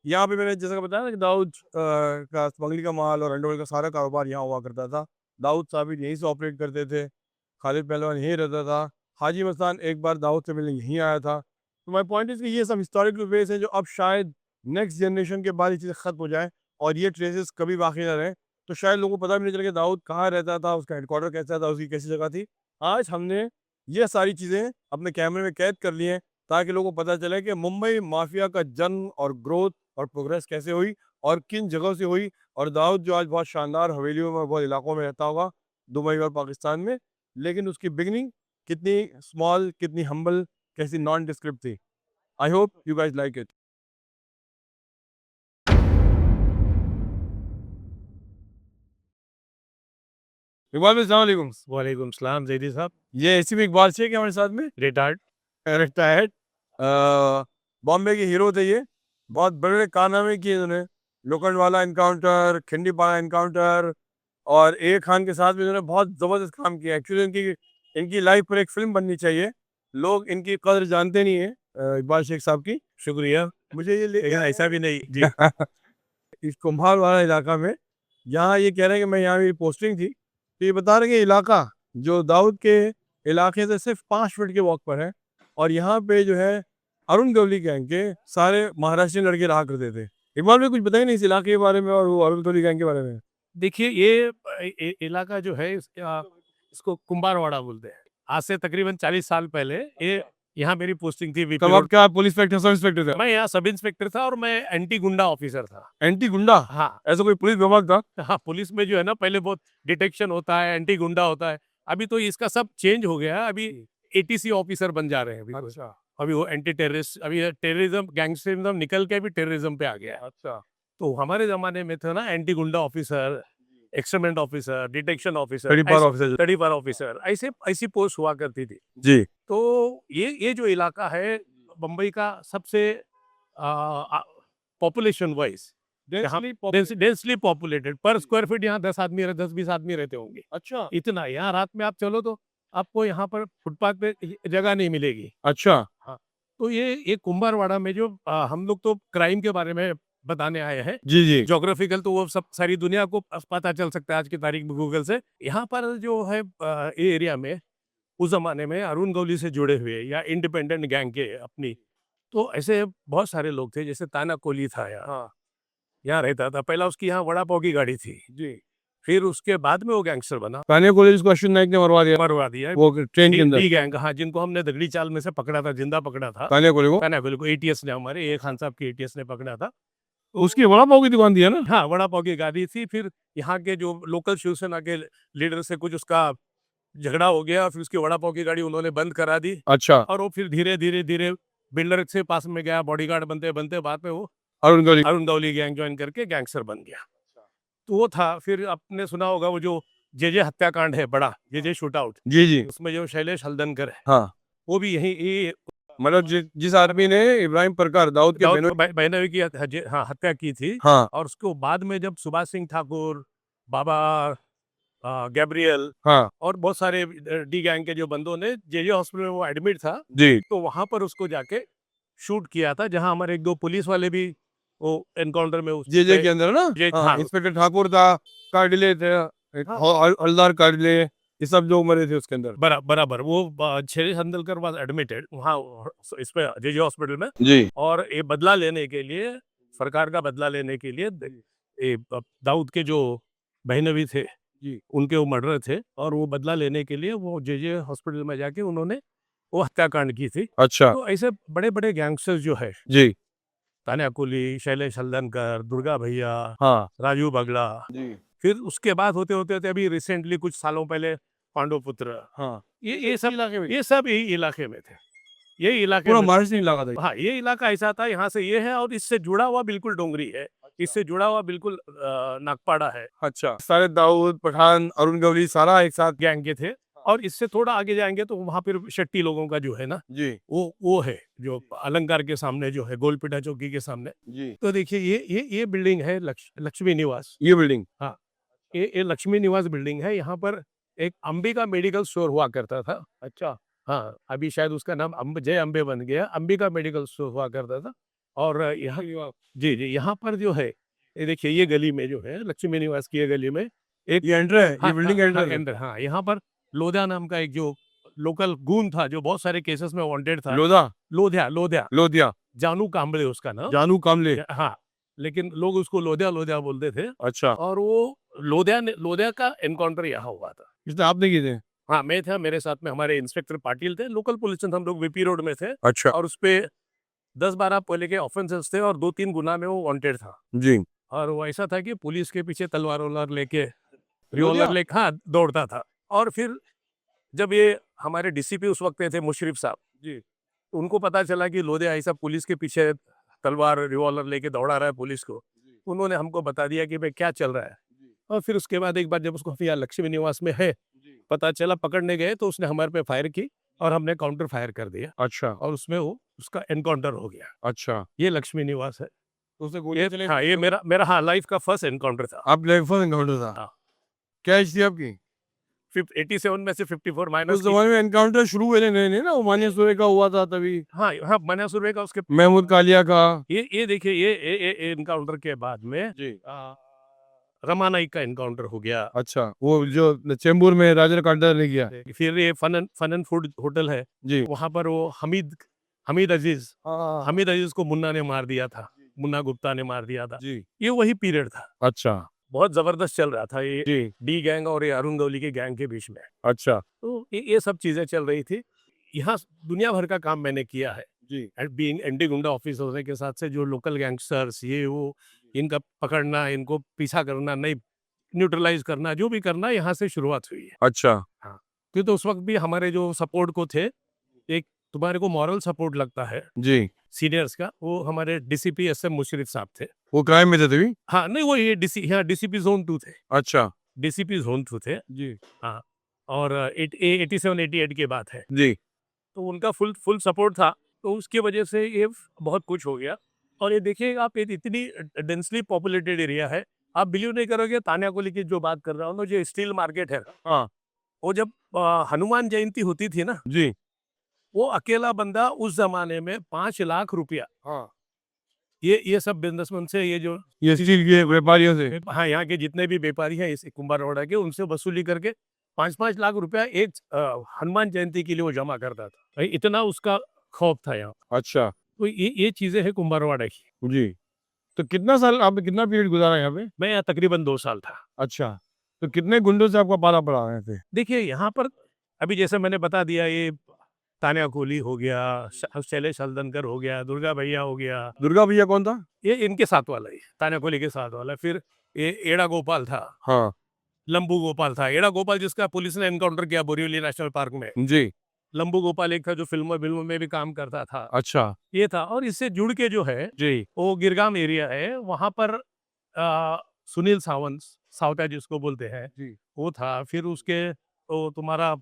यहाँ पे मैंने जैसा बताया ना कि दाऊद का स्मगलिंग का माल और अंडरवर्ल्ड का सारा कारोबार यहाँ हुआ करता था। दाऊद साबिर यहीं से ऑपरेट करते थे, खालिद पहलवान यहीं रहता था, हाजी मस्तान एक बार दाऊद से मिलने यहीं आया था। तो माई पॉइंट इज कि ये सब हिस्टोरिकल वेज हैं जो अब शायद नेक्स्ट जनरेशन के बाद ये चीज़ें ख़त्म हो जाए और ये ट्रेसेस कभी बाकी ना रहें, तो शायद लोगों को पता भी नहीं चले कि दाऊद कहाँ रहता था, उसका हेडक्वार्टर कैसा था, उसकी कैसी जगह थी। आज हमने ये सारी चीज़ें अपने कैमरे में कैद कर ली हैं ताकि लोगों को पता चले कि मुंबई माफिया का जन्म और ग्रोथ और प्रोग्रेस कैसे हुई और किन जगहों से हुई। और दाऊद जो आज बहुत शानदार हवेलियों में, बहुत इलाकों में रहता होगा दुबई और पाकिस्तान में, लेकिन उसकी बिगनिंग कितनी स्मॉल, कितनी हम्बल, कैसी नॉन डिस्क्रिप्ट थी। I hope you guys like it. Iqbal भाई, अस्सलाम वालेकुम। वालेकुम सलाम जैदी साहब। ये ऐसी भी इकबाल शेख है हमारे साथ में, रिटायर्ड। रिटायर्ड बॉम्बे के हीरो थे। ये बहुत बड़े बड़े कारनामे किए इन्होंने, लोखंडवाला इनकाउंटर, खिंडीपाड़ा इनकाउंटर, और ए खान के साथ भी इन्होंने बहुत ज़बरदस्त काम किया। एक्चुअली इनकी लाइफ पर एक फिल्म बननी चाहिए, लोग इनकी कदर जानते नहीं है इकबाल शेख साहब की। शुक्रिया। मुझे ये लेकिन ऐसा भी नहीं जी। इस कुम्हार वाला इलाका में, यहाँ ये कह रहे हैं कि मैं यहाँ मेरी पोस्टिंग थी, तो ये बता रहे हैं कि इलाका जो दाऊद के इलाके से सिर्फ 5 फीट के वॉक पर है, और यहाँ पे जो है अरुण गवली गैंग के सारे महाराष्ट्रीयन लड़के रहा करते थे। इकबाल में कुछ बताइए नहीं इस इलाके के बारे में और वो अरुण गवली गैंग के बारे में। देखिए ये इलाका जो है इसको कुंभारवाड़ा बोलते हैं। आज से तकरीबन 40 साल पहले ये यहाँ मेरी पोस्टिंग थी। VP तब आप क्या पुलिस इंस्पेक्टर, सब इंस्पेक्टर थे? मैं यहाँ सब इंस्पेक्टर था और मैं एंटी गुंडा ऑफिसर था। एंटी गुंडा? हाँ ऐसा कोई पुलिस विभाग था? हाँ, पुलिस में जो है ना पहले बहुत डिटेक्शन होता है, एंटी गुंडा होता है। अभी तो इसका सब चेंज हो गया है, अभी ATC ऑफिसर बन जा रहे हैं अभी। अच्छा अभी वो एंटी टेररिस्ट, अभी टेररिज्म, गैंगस्टरिज्म निकल के अभी टेररिज्म पे आ गया है। अच्छा। तो हमारे जमाने में था ना anti goonda officer, externment officer, detection officer, 34 officer. 34 officer, ऐसी पोस्ट हुआ करती थी। जी। तो ये जो इलाका है बम्बई का सबसे पॉपुलेशन वाइज डेंसली पॉपुलेटेड, पर स्क्वायर फीट यहाँ 10-20 आदमी रहते होंगे। अच्छा इतना यहाँ रात में आप चलो तो आपको यहाँ पर फुटपाथ पे जगह नहीं मिलेगी। अच्छा। तो ये कुंभारवाड़ा में जो हम लोग तो क्राइम के बारे में बताने आए हैं, जी जी। ज्योग्राफिकल तो वो सब सारी दुनिया को पता चल सकता है आज की तारीख में गूगल से। यहाँ पर जो है ये एरिया में उस जमाने में अरुण गवली से जुड़े हुए या इंडिपेंडेंट गैंग के अपनी, तो ऐसे बहुत सारे लोग थे। जैसे ताना कोली था यहाँ रहता था, पहला उसकी यहाँ वड़ा पाव की गाड़ी थी जी। फिर उसके बाद में वो गैंगस्टर बना, ताने कॉलेज को अश्विन नाइक ने मरवा दिया वो ट्रेन के अंदर। डी गैंग, हाँ, जिनको हमने दगड़ी चाल में से पकड़ा था, जिंदा पकड़ा था। ताने कॉलेज को ताना कोली को ATS ने, हमारे ए खान साहब की ATS ने पकड़ा था। उसकी वड़ा पाव की दुकान थी है ना? हाँ, वड़ा पाव की गाड़ी थी। फिर यहाँ के जो लोकल शिवसेना के लीडर से कुछ उसका झगड़ा हो गया, फिर उसकी वड़ा पाव की गाड़ी उन्होंने बंद करा दी। अच्छा। और वो फिर धीरे धीरे बिल्डर से पास में गया, बॉडीगार्ड बनते बनते बाद में वो अरुण गवली गैंग ज्वाइन करके गैंगस्टर बन गया। तो वो था। फिर आपने सुना होगा वो जो जे हत्याकांड है, बड़ा जे शूट आउट, जी जी। उसमें जो शैलेश हल्दनकर है, हाँ, वो भी यही मतलब जिस आदमी ने इब्राहिम परकार दाऊद के बहनोई की हत्या की थी। हाँ। और उसको बाद में जब सुभाष सिंह ठाकुर, बाबा गैब्रियल, हाँ और बहुत सारे डी गैंग के जो बंदों ने जे हॉस्पिटल में वो एडमिट था जी, तो वहां पर उसको जाके शूट किया था, जहां हमारे 1-2 पुलिस वाले भी वो एनकाउंटर में जे के अंदर ना। हाँ, इंस्पेक्टर ठाकुर था, कार्डिले थे, हलदार कार्डिले, ये सब लोग मरे थे उसके अंदर। बराबर वो शैलेश हल्दनकर वाज एडमिटेड वहाँ इस पे जे हॉस्पिटल में जी। और ये बदला लेने के लिए, सरकार का बदला लेने के लिए, ये दाऊद के जो बहनवी थे जी, उनके वो मर्डर थे, और वो बदला लेने के लिए वो जे हॉस्पिटल में जाके उन्होंने वो हत्याकांड की थी। अच्छा। तो ऐसे बड़े बड़े गैंगस्टर्स जो है, जी। तान्या कोली, शैलेश हल्दनकर, दुर्गा भैया, हाँ राजू बगला, जी। फिर उसके बाद होते होते अभी रिसेंटली कुछ सालों पहले पांडव पुत्र, हाँ, ये सब इलाके में थे। ये इलाके पूरा में- महाराष्ट्र इलाका था। हाँ, ये इलाका ऐसा था, यहाँ से ये है और इससे जुड़ा हुआ बिल्कुल डोंगरी है, इससे जुड़ा हुआ बिल्कुल नागपाड़ा है, अच्छा, सारे दाऊद, पठान, अरुण गवली सारा एक साथ। गैंग के थे। और इससे थोड़ा आगे जाएंगे तो वहाँ फिर शेट्टी लोगों का जो है ना, जी वो है जो अलंकार के सामने जो है, गोलपीठा चौकी के सामने। जी। तो देखिए ये बिल्डिंग है लक्ष्मी निवास। ये बिल्डिंग। ये लक्ष्मी निवास बिल्डिंग है। यहाँ पर एक अंबिका मेडिकल स्टोर हुआ करता था। अच्छा। हाँ, अभी शायद उसका नाम जय अम्बे बन गया। अंबिका मेडिकल स्टोर हुआ करता था। और यहाँ जी जी, यहाँ पर जो है, ये देखिए ये गली में जो है लक्ष्मी निवास की ये गली में एक ये एंटर है, ये बिल्डिंग एंटर है। अंदर, हाँ, यहाँ पर लोधा नाम का एक जो लोकल गून था, जो बहुत सारे केसेस में वांटेड था। लोधा, लोधिया लोधिया, जानू कांबळे उसका नाम। जानू कामले। हाँ, लेकिन लोग उसको लोधिया लोधिया बोलते थे। अच्छा, और वो लोधिया का एनकाउंटर यहाँ हुआ था। इसने आपने किए थे? हाँ, मैं था, मेरे साथ में हमारे इंस्पेक्टर पाटिल थे, लोकल पुलिस, हम लोग वीपी रोड में थे। अच्छा और उस पे 10-12 पहले के ऑफेंसेस थे और 2-3 गुना में वो वांटेड था। जी। और वो ऐसा था कि पुलिस के पीछे तलवार वलवार लेके, लोधिया? रिवॉल्वर लेके, हाँ, दौड़ता था। और फिर जब ये हमारे डीसीपी उस वक्त थे मुशर्रफ साहब जी। तो उनको पता चला कि लोधिया ऐसा पुलिस के पीछे तलवार रिवॉल्वर लेके दौड़ा रहा है पुलिस को, उन्होंने हमको बता दिया कि भाई क्या चल रहा है। और फिर उसके बाद एक बार जब उसको यहाँ लक्ष्मी निवास में है पता चला, पकड़ने गए तो उसने हमारे पे फायर की और हमने काउंटर फायर कर दिया अच्छा और उसमें वो उसका एनकाउंटर हो गया। अच्छा। ये लक्ष्मी निवास है। तो उसे गोली चले। हाँ, ये मेरा हाँ लाइफ का फर्स्ट एनकाउंटर था। आप लाइफ फर्स्ट एनकाउंटर था। हाँ। क्या एज थी आपकी? 87 में से 54 उस माइनस। जमाने में एनकाउंटर शुरू हुए नहीं ना, मानिया सूर्य का हुआ था तभी, हाँ हाँ, मना सुरवे का उसके महमूद कालिया का। ये देखिए ये एनकाउंटर के बाद में जी। रमा नाइक का एनकाउंटर हो गया। अच्छा, वो जो चेंबूर में राजा कांडा ने किया। फिर ये फन एंड फूड होटल है, जी। वहां पर वो हमीद अजीज को मुन्ना ने मार दिया था, मुन्ना गुप्ता ने मार दिया था। जी। ये वही पीरियड था, अच्छा बहुत जबरदस्त चल रहा था ये जी। डी गैंग और ये अरुण गवली के गैंग के बीच में। अच्छा तो ये सब चीजें चल रही थी। यहाँ दुनिया भर का काम मैंने किया है, जी। बीइंग एंटी गुंडा ऑफिसर होने के साथ से जो लोकल गैंगस्टर्स ये वो, इनका पकड़ना, इनको पीछा करना, नहीं न्यूट्रलाइज करना, जो भी करना, यहाँ से शुरुआत हुई है। अच्छा तो उस वक्त भी हमारे जो सपोर्ट को थे, एक तुम्हारे को मॉरल सपोर्ट लगता है जी। सीनियर्स का, वो हमारे डीसीपी एसएम मुशर्रफ साहब थे। वो क्राइम में थे तभी। हाँ, नहीं, वो ये डीसीपी जोन 2 थे। अच्छा डीसीपी जोन 2 थे। जी हाँ, और 87-88 की बात है, जी। तो उनका फुल सपोर्ट था। तो उसकी वजह से ये बहुत कुछ हो गया। और ये देखिए आप, ये इतनी डेंसली पॉपुलेटेड एरिया है, आप बिलीव नहीं करोगे, तान्याकोली की जो बात कर रहा हूँ, जो स्टील मार्केट है, हाँ वो जब हनुमान जयंती होती थी ना, जी। वो अकेला बंदा उस जमाने में 5 लाख रुपया, हाँ, ये सब बिजनेसमैन से, ये जो ये स्टील के व्यापारियों से। हाँ यहाँ के जितने भी व्यापारी हैं इस कुंभारवाड़ा के, उनसे वसूली करके 5-5 लाख रुपया एक हनुमान जयंती के लिए वो जमा करता था। भाई इतना उसका खौफ था यहाँ। अच्छा तो ये चीजें हैं कुंभारवाड़ा की। जी। तो कितना साल आपने, कितना पीरियड गुजारा यहाँ पे? मैं यहाँ तकरीबन 2 साल था। अच्छा, तो कितने गुंडों से आपका पाला पड़ा यहाँ पे? देखिए यहाँ पर अभी जैसे मैंने बता दिया, ये तान्या कोहली हो गया, शैलेश हल्दनकर हो गया, दुर्गा भैया हो गया, दुर्गा भैया कौन था? ये इनके साथ वाला ही, तान्या कोहली के साथ वाला। फिर ये एड़ा गोपाल था, हाँ लंबू गोपाल था। एड़ा गोपाल जिसका पुलिस ने एनकाउंटर किया बोरीवली नेशनल पार्क में। जी। लंबू गोपाल एक था जो फिल्मों में भी काम करता था, अच्छा ये था। और इससे जुड़ के जो है जी। वो गिरगाम एरिया है, वहां पर सुनील सावता जिसको बोलते हैं, जी। वो था। फिर उसके वो तुम्हारा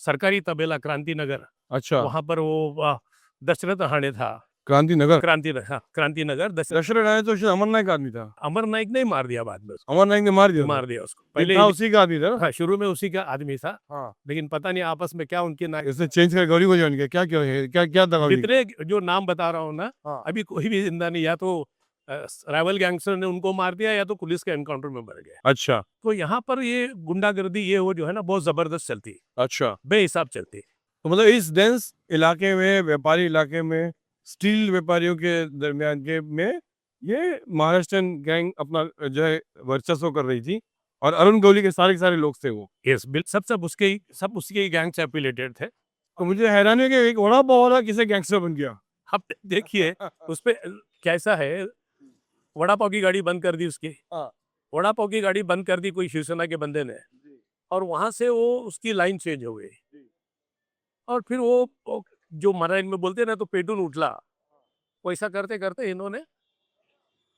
सरकारी तबेला क्रांतिनगर, अच्छा, वहां पर वो दशरथ हाणे था। क्रांतिनगर। क्रांतिनगर दशरथ आए तो शायद अमर नायक आदमी था। अमर नाइक ने मार दिया बाद में उसको, अमर नायक ने मार दिया था। मार दिया उसको। पहले पहले उसी का आदमी था ना? हाँ, शुरू में उसी का आदमी था, हाँ, लेकिन पता नहीं आपस में क्या उनके नाम, इसने चेंज कर गौरी को ज्वाइन किया। क्या क्या है, क्या क्या दगा दी? जितने जो नाम बता रहा हूँ ना, हाँ। अभी कोई भी जिंदा नहीं। या तो राइवल गैंगस्टर ने उनको मार दिया, या तो पुलिस के एनकाउंटर में मर गए। अच्छा तो यहाँ पर ये गुंडागर्दी ये वो जो है ना, बहुत जबरदस्त चलती, अच्छा। बेहिसाब चलती। तो मतलब इस डेंस इलाके में, व्यापारी इलाके में, स्टील व्यापारियों के दरमियान के में ये महाराष्ट्रन गैंग अपना जो है वर्चस्व कर रही थी, और अरुण गवली के सारे लोग थे वो। यस, सब उसके गैंग से एफिलिएटेड थे। तो मुझे हैरानी है कि एक वड़ा पाव वाला किसे गैंगस्टर बन गया। अब देखिए उस पे कैसा है, वड़ा पाव की गाड़ी बंद कर दी उसकी, हाँ। वड़ा पाव की गाड़ी बंद कर दी कोई शिवसेना के बंदे ने, और वहां से वो उसकी लाइन चेंज हो गई। और फिर वो जो मराठी में बोलते हैं ना तो पेटून उठला, वैसा करते करते इन्होंने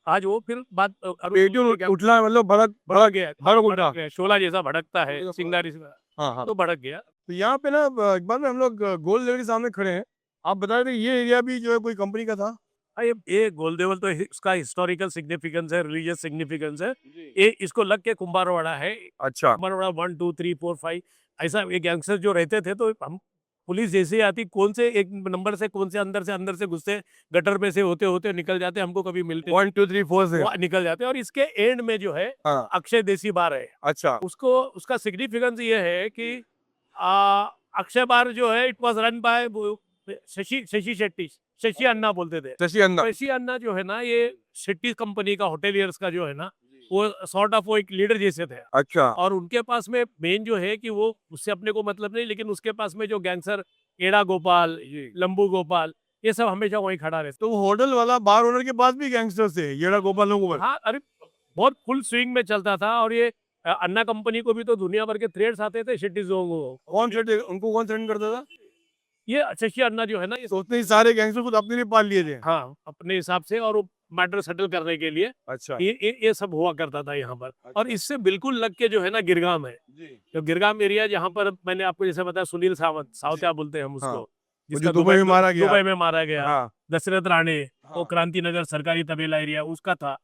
आज वो फिर बात पेटून उठला मतलब भड़क भड़क गया, भड़क उठा। शोला जैसा भड़कता है भड़क- चिंगारी से, हाँ हाँ। तो भड़क गया। तो यहाँ पे ना एक बार में हम लोग गोल लेवल के सामने खड़े हैं। आप बता रहे थे ये एरिया भी जो है कोई कंपनी का था। हाँ, ये गोलदेवल तो इसका हिस्टोरिकल सिग्निफिकेंस है, रिलीजियस सिग्निफिकेंस है। ये इसको लग के कुंभारवाड़ा है, अच्छा। कुंभारवाड़ा 1 2 3 4 5 ऐसा ये गैंगस्टर जो रहते थे, तो हम पुलिस जैसे ही आती कौन से एक नंबर से कौन से अंदर से घुसते, गटर में से होते होते निकल जाते, हमको कभी मिलते 1 2 3 4 से। वो निकल जाते। और इसके एंड में जो है हाँ। अक्षय देसी बार है। अच्छा। उसको उसका सिग्निफिकेंस ये है कि अक्षय बार जो है it was run by Shashi Shetty, Shashi anna बोलते थे। शशि अन्ना। शशि अन्ना जो है ना, ये शेट्टी कंपनी का होटेलियर्स का जो है ना, वो सॉर्ट ऑफ वो एक लीडर जैसे थे। अच्छा। और उनके पास में मेन जो है कि वो उससे अपने को मतलब नहीं, लेकिन उसके पास में जो गैंगस्टर एड़ा गोपाल, लंबू गोपाल, ये सब हमेशा वहीं खड़ा रहता। तो वो होटल वाला बार ओनर के पास भी गैंगस्टर थे, येड़ा गोपाल लोगों पर। हाँ, अरे बहुत फुल स्विंग में चलता था। और ये अन्ना कंपनी को भी तो दुनिया भर के थ्रेड्स आते थे शेट्टी को। कौन सेट उनको कौन सेंड करता था? ये शशि अन्ना जो है ना, ये तो उतने ही सारे गैंगस्टर खुद अपने लिए पाल लिए थे। हाँ, अपने हिसाब से, और मैटर सेटल करने के लिए अच्छा। ये सब हुआ करता था यहाँ पर। और इससे बिल्कुल लग के जो है ना गिरगाम है, जो गिरगाम एरिया, जहाँ पर मैंने आपको जैसे बताया सुनील सावंत, सावत्या बोलते हैं हम उसको, हाँ। जिसका दुबई में मारा गया। दुबई में मारा गया। हाँ। दशरथ राणे, वो हाँ। क्रांति नगर सरकारी तबेला एरिया उसका था।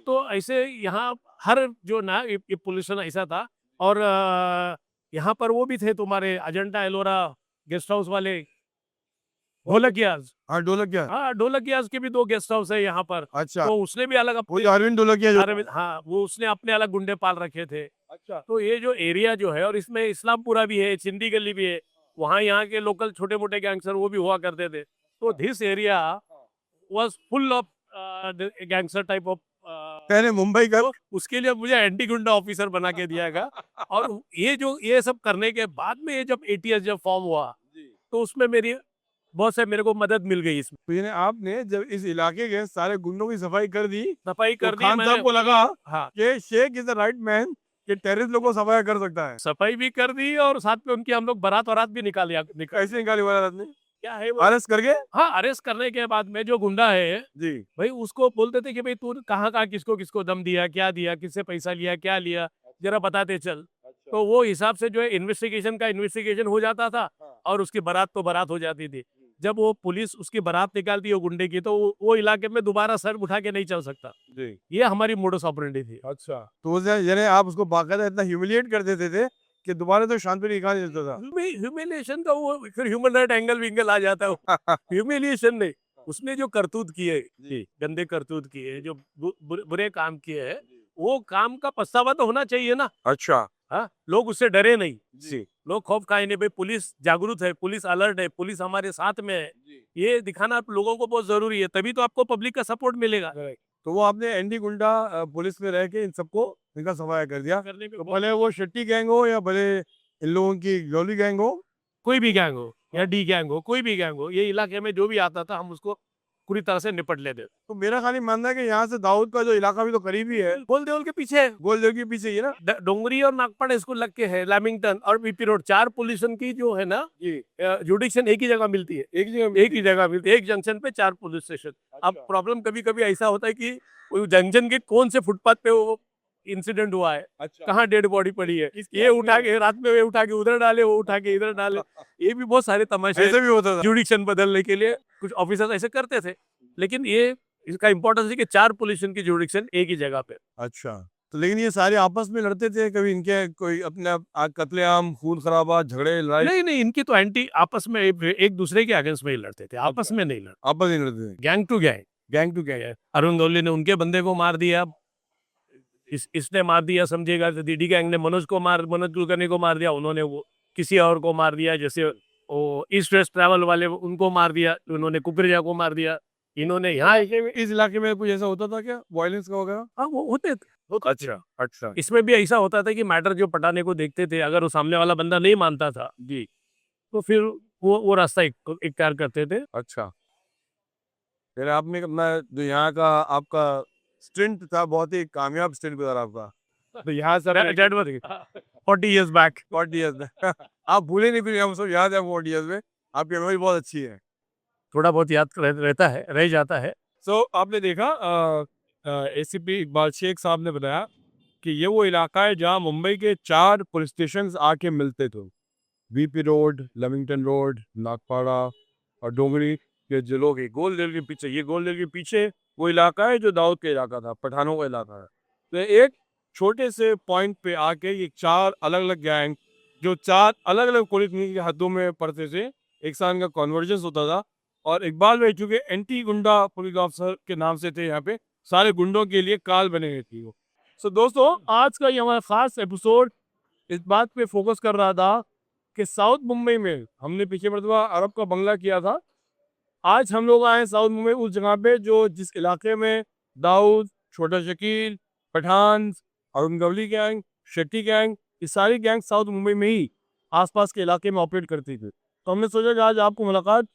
तो ऐसे यहाँ हर जो ना ये पोल्यूशन ऐसा था। और यहाँ पर वो भी थे तुम्हारे अजंता एलोरा गेस्ट हाउस वाले ढोलकियाज। हाँ, ढोलकिया। हाँ, ढोलकियाज के भी 2 गेस्ट हाउस है यहाँ पर। अच्छा। तो उसने भी अलग वही अरविंद ढोलकिया जो। अरविंद, हाँ, वो उसने अपने अलग गुंडे पाल रखे थे। अच्छा। तो ये जो एरिया जो है, और इसमें इस्लामपुरा भी है, चिंदी गली भी है, वहाँ यहाँ के लोकल छोटे मोटे गैंगस्टर वो भी हुआ करते थे। तो this area was full of gangster type of. पहले मुंबई का। तो उसके लिए मुझे एंटी गुंडा ऑफिसर बना के दिया गया। और ये सब करने के बाद में ये जब ATS जब फॉर्म हुआ, तो उसमें मेरी बहुत से मेरे को मदद मिल गई। इसमें तो यानी आपने जब इस इलाके के सारे गुंडों की सफाई कर दी, सफाई तो कर दी खान मैंने। साहब को लगा हाँ, कि Sheikh is the right man कि टेररिस्ट लोगों को सफाई कर सकता है। सफाई भी कर दी, और साथ में उनकी हम लोग बारात वरात भी निकाल कैसे निकाली वाला आदमी? क्या है वो? अरेस्ट करके। हाँ, अरेस्ट करने के बाद में जो गुंडा है जी। भाई, उसको बोलते थे कि भाई तू कहाँ कहाँ किसको किसको दम दिया, क्या दिया, किससे पैसा लिया, क्या लिया, जरा बताते चल। तो वो हिसाब से जो है इन्वेस्टिगेशन हो जाता था, और उसकी बारात तो बारात हो जाती थी। जब वो पुलिस उसकी बारात निकालती है गुंडे की, तो वो इलाके में दोबारा सर उठा के नहीं चल सकता। जी। ये हमारी मोडस ऑपरेंडी थी। अच्छा। तो यानी आप उसको बाकायदा इतना ह्यूमिलिएट कर देते थे कि दोबारा तो शांति निकाल नहीं देता था। ह्यूमिलिएशन का वो फिर ह्यूमन राइट एंगल विंगल आ जाता है। ह्यूमिलिएशन नहीं, उसने जो करतूत किए, गंदे करतूत किए, जो बुरे काम किए हैं, वो काम का पछतावा तो होना चाहिए ना। अच्छा। हाँ, लोग उससे डरे नहीं, जी। लोग खौफ खाए नहीं। भाई पुलिस जागरूक है, पुलिस अलर्ट है, पुलिस हमारे साथ में है, ये दिखाना आप लोगों को बहुत जरूरी है, तभी तो आपको पब्लिक का सपोर्ट मिलेगा। तो वो आपने एंटी गुंडा पुलिस में रह के इन सबको इनका सफाया कर दिया। करने पे तो भले वो शेट्टी गैंग हो या भले इन लोगों की गौली गैंग हो, कोई भी गैंग हो या डी गैंग हो, कोई भी गैंग हो, ये इलाके में जो भी आता था हम उसको पूरी तरह से निपट लेते। तो मेरा खाली मानना है कि यहाँ से दाऊद का जो इलाका भी तो करीब ही है। गोलदेवल के पीछे है, गोलदेव के पीछे ही है ना। डोंगरी और नागपाड़ा इसको लग के है, लैमिंगटन और बीपी रोड, 4 पोल्यूशन की जो है ना जुडिक्शन एक ही जगह मिलती है। एक ही जगह मिलती है, एक जंक्शन पे 4 पुलिस स्टेशन। अब प्रॉब्लम कभी कभी ऐसा होता है कि जंक्शन के कौन से फुटपाथ पे वो इंसिडेंट हुआ है, अच्छा। कहाँ डेड बॉडी पड़ी है, ये उठा के रात में ये उठा के उधर डाले, वो उठा के इधर डाले। ये भी बहुत सारे तमाशे ऐसे भी होता था। जुडिक्शन बदलने के लिए कुछ ऑफिसर्स ऐसे करते थे। लेकिन ये इसका इंपॉर्टेंस है कि 4 पोल्यूशन की जुडिक्शन एक ही जगह पे। अच्छा। तो लेकिन ये सारे आपस में लड़ते थे, कभी इनके कोई अपने कत्लेआम, खून खराबा, झगड़े, लड़ाई? नहीं, इनकी तो एंटी आपस में एक दूसरे के अगेंस्ट में ही लड़ते थे, आपस में नहीं लड़ते। आपस में लड़ते थे। Gang to gang. Arun Gawli ने उनके बंदे को मार दिया, इसने मार दिया, समझेगा। डीडी गैंग ने मनोज कुलकर्णी को मार दिया, उन्होंने वो किसी और को मार दिया, जैसे वो ईस्ट वेस्ट ट्रैवल वाले उनको मार दिया, उन्होंने कुकरेजा को मार दिया। इन्होंने यहाँ इस इलाके में कुछ ऐसा होता था क्या, वायलेंस का वगैरह? हाँ, वो होते थे। अच्छा। अच्छा। इसमें भी ऐसा होता था कि मैटर जो पटाने को देखते थे, अगर वो सामने वाला बंदा नहीं मानता था जी, तो फिर वो रास्ता इख्तियार करते थे। अच्छा। फिर आपने अपना जो यहाँ का आपका स्टिंट था, बहुत ही कामयाब स्टिंट गुजारा आपका। तो यहाँ सर 40 years back। 40 years आप भूले नहीं, फिर हम सब याद है 40 years में। आपकी मेमोरी बहुत अच्छी है। थोड़ा बहुत याद रहता है, रह जाता है। सो आपने देखा एसीपी इकबाल शेख साहब ने बताया कि ये वो इलाका है जहाँ मुंबई के 4 पुलिस स्टेशन आके मिलते थे। वीपी रोड, लविंगटन रोड, नागपाड़ा और डोंगरी के जिलों के गोलदेल के पीछे, ये गोलदेल के पीछे वो इलाका है जो दाऊद का इलाका था, पठानों का इलाका है। तो एक छोटे से पॉइंट पे आके ये 4 अलग-अलग गैंग, जो 4 अलग-अलग पुलिस की हदों में पड़ते थे, एक साथ इनका कन्वर्जेंस होता था। और इकबाल भाई चूंकि एंटी गुंडा पुलिस ऑफिसर के नाम से थे, यहाँ पे सारे गुंडों के लिए काल बने हुए थी वो। सो दोस्तों, आज का ये हमारा खास एपिसोड इस बात पे फोकस कर रहा था कि साउथ मुंबई में हमने पिछले मरतबा अरब का बंगला किया था। आज हम लोग आए साउथ मुंबई उस जगह पे जो जिस इलाके में दाऊद, छोटा शकील, पठान, अरुण गवली गैंग, शेट्टी गैंग, ये सारी गैंग साउथ मुंबई में ही आसपास के इलाके में ऑपरेट करती थी। तो हमने सोचा कि आज आपको मुलाकात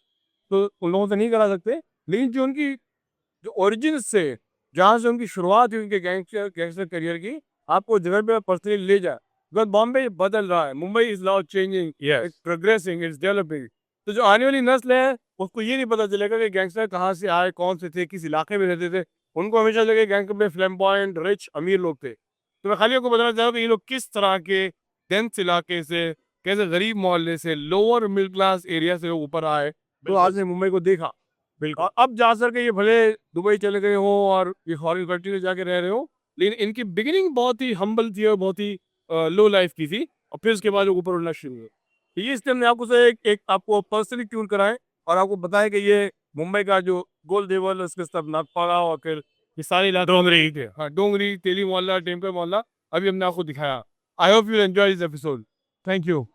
तो उन लोगों से नहीं करा सकते, लेकिन जो उनकी जो ओरिजिन से, जहाँ से उनकी शुरुआत हुई उनके गैंगस्टर करियर की, आपको जगह पे पर्सनली ले जाए। बिकॉज बॉम्बे बदल रहा है, Mumbai is now changing, it's progressing, it's developing. तो जो आने वाली नस्ल है उसको ये नहीं पता चलेगा कि गैंगस्टर कहाँ से आए, कौन से थे, किस इलाके में रहते थे। उनको हमेशा लगे गैंगस्टर में फ्लैम्बॉयंट, रिच, अमीर लोग थे। तो मैं खाली आपको बताना चाहूँ कि ये लोग किस तरह के डेंस इलाके से, कैसे गरीब मोहल्ले से, लोअर मिडिल क्लास एरिया से ऊपर आए, तो आज ने मुंबई को देखा। बिल्कुल। और अब जा सर के ये भले दुबई चले गए हो और ये फॉरेन कंट्री में जाके रह रहे हो, लेकिन इनकी बिगिनिंग बहुत ही हम्बल थी और बहुत ही लो लाइफ की थी, और फिर उसके बाद वो ऊपर उड़ना शुरू हुआ। तो ये इसलिए हमने आपको से एक आपको पर्सनली ट्यून कराएं और आपको बताएं कि ये मुंबई का जो गोल देवल, उसके सब नागपाड़ा और फिर ये सारे इलाके, डोंगरी थे। हाँ, डोंगरी, तेली मोहल्ला, टेम्पल मोहल्ला, अभी हमने आपको दिखाया। I hope you enjoy this episode. Thank you.